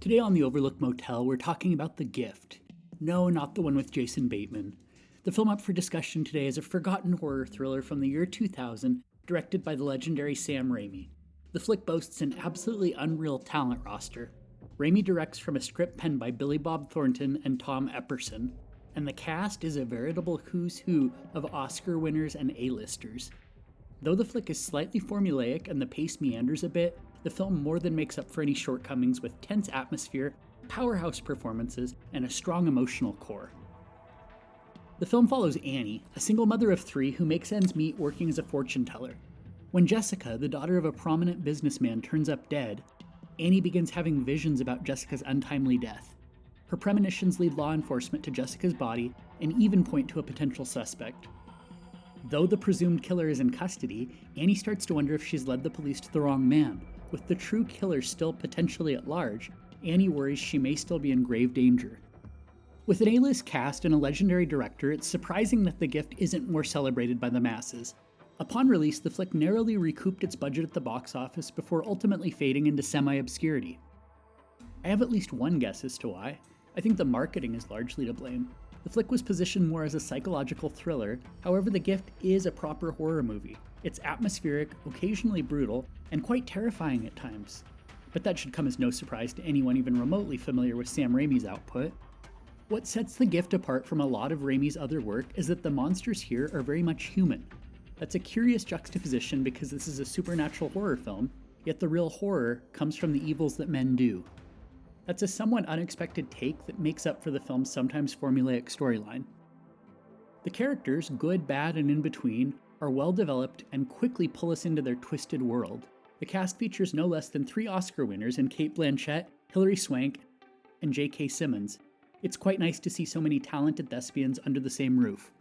Today on the Overlooked Motel, we're talking about The Gift. No, not the one with Jason Bateman. The film up for discussion today is a forgotten horror thriller from the year 2000, directed by the legendary Sam Raimi. The flick boasts an absolutely unreal talent roster. Raimi directs from a script penned by Billy Bob Thornton and Tom Epperson, and the cast is a veritable who's who of Oscar winners and A-listers. Though the flick is slightly formulaic and the pace meanders a bit, the film more than makes up for any shortcomings with tense atmosphere, powerhouse performances, and a strong emotional core. The film follows Annie, a single mother of three who makes ends meet working as a fortune teller. When Jessica, the daughter of a prominent businessman, turns up dead, Annie begins having visions about Jessica's untimely death. Her premonitions lead law enforcement to Jessica's body and even point to a potential suspect. Though the presumed killer is in custody, Annie starts to wonder if she's led the police to the wrong man. With the true killer still potentially at large, Annie worries she may still be in grave danger. With an A-list cast and a legendary director, it's surprising that The Gift isn't more celebrated by the masses. Upon release, the flick narrowly recouped its budget at the box office before ultimately fading into semi-obscurity. I have at least one guess as to why. I think the marketing is largely to blame. The flick was positioned more as a psychological thriller, however The Gift is a proper horror movie. It's atmospheric, occasionally brutal, and quite terrifying at times. But that should come as no surprise to anyone even remotely familiar with Sam Raimi's output. What sets The Gift apart from a lot of Raimi's other work is that the monsters here are very much human. That's a curious juxtaposition because this is a supernatural horror film, yet the real horror comes from the evils that men do. That's a somewhat unexpected take that makes up for the film's sometimes formulaic storyline. The characters, good, bad, and in between, are well developed and quickly pull us into their twisted world. The cast features no less than 3 Oscar winners in Cate Blanchett, Hilary Swank, and J.K. Simmons. It's quite nice to see so many talented thespians under the same roof.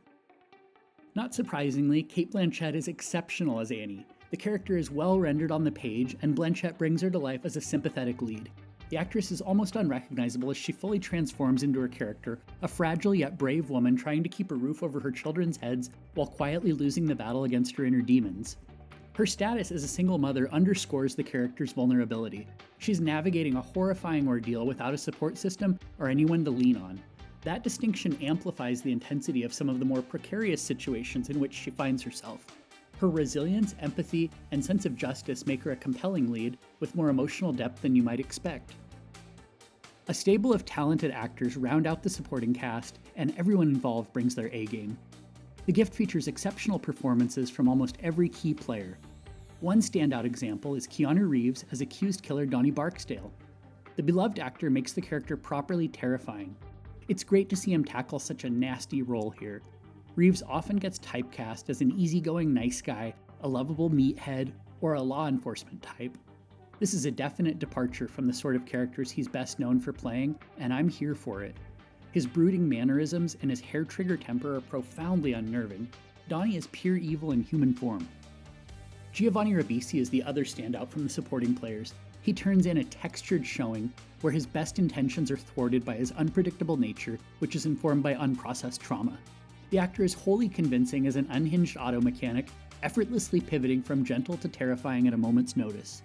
Not surprisingly, Cate Blanchett is exceptional as Annie. The character is well rendered on the page, and Blanchett brings her to life as a sympathetic lead. The actress is almost unrecognizable as she fully transforms into her character, a fragile yet brave woman trying to keep a roof over her children's heads while quietly losing the battle against her inner demons. Her status as a single mother underscores the character's vulnerability. She's navigating a horrifying ordeal without a support system or anyone to lean on. That distinction amplifies the intensity of some of the more precarious situations in which she finds herself. Her resilience, empathy, and sense of justice make her a compelling lead with more emotional depth than you might expect. A stable of talented actors round out the supporting cast, and everyone involved brings their A-game. The Gift features exceptional performances from almost every key player. One standout example is Keanu Reeves as accused killer Donnie Barksdale. The beloved actor makes the character properly terrifying. It's great to see him tackle such a nasty role here. Reeves often gets typecast as an easygoing nice guy, a lovable meathead, or a law enforcement type. This is a definite departure from the sort of characters he's best known for playing, and I'm here for it. His brooding mannerisms and his hair-trigger temper are profoundly unnerving. Donnie is pure evil in human form. Giovanni Ribisi is the other standout from the supporting players. He turns in a textured showing where his best intentions are thwarted by his unpredictable nature, which is informed by unprocessed trauma. The actor is wholly convincing as an unhinged auto mechanic, effortlessly pivoting from gentle to terrifying at a moment's notice.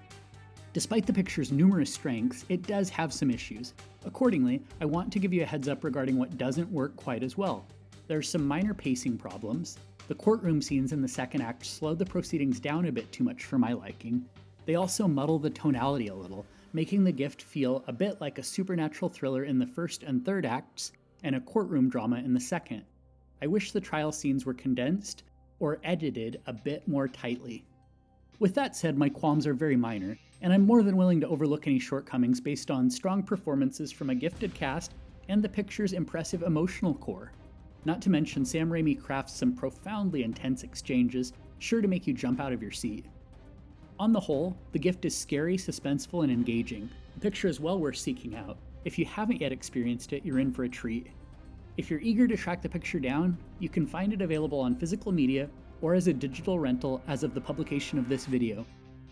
Despite the picture's numerous strengths, it does have some issues. Accordingly, I want to give you a heads up regarding what doesn't work quite as well. There are some minor pacing problems. The courtroom scenes in the second act slow the proceedings down a bit too much for my liking. They also muddle the tonality a little, making The Gift feel a bit like a supernatural thriller in the first and third acts, and a courtroom drama in the second. I wish the trial scenes were condensed or edited a bit more tightly. With that said, my qualms are very minor, and I'm more than willing to overlook any shortcomings based on strong performances from a gifted cast and the picture's impressive emotional core. Not to mention, Sam Raimi crafts some profoundly intense exchanges, sure to make you jump out of your seat. On the whole, The Gift is scary, suspenseful, and engaging. The picture is well worth seeking out. If you haven't yet experienced it, you're in for a treat. If you're eager to track the picture down, you can find it available on physical media or as a digital rental as of the publication of this video.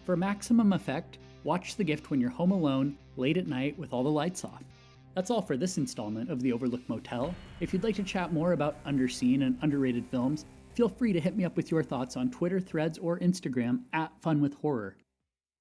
For maximum effect, watch The Gift when you're home alone, late at night with all the lights off. That's all for this installment of the Overlooked Motel. If you'd like to chat more about underseen and underrated films, feel free to hit me up with your thoughts on Twitter, Threads, or Instagram @FunWithHorror.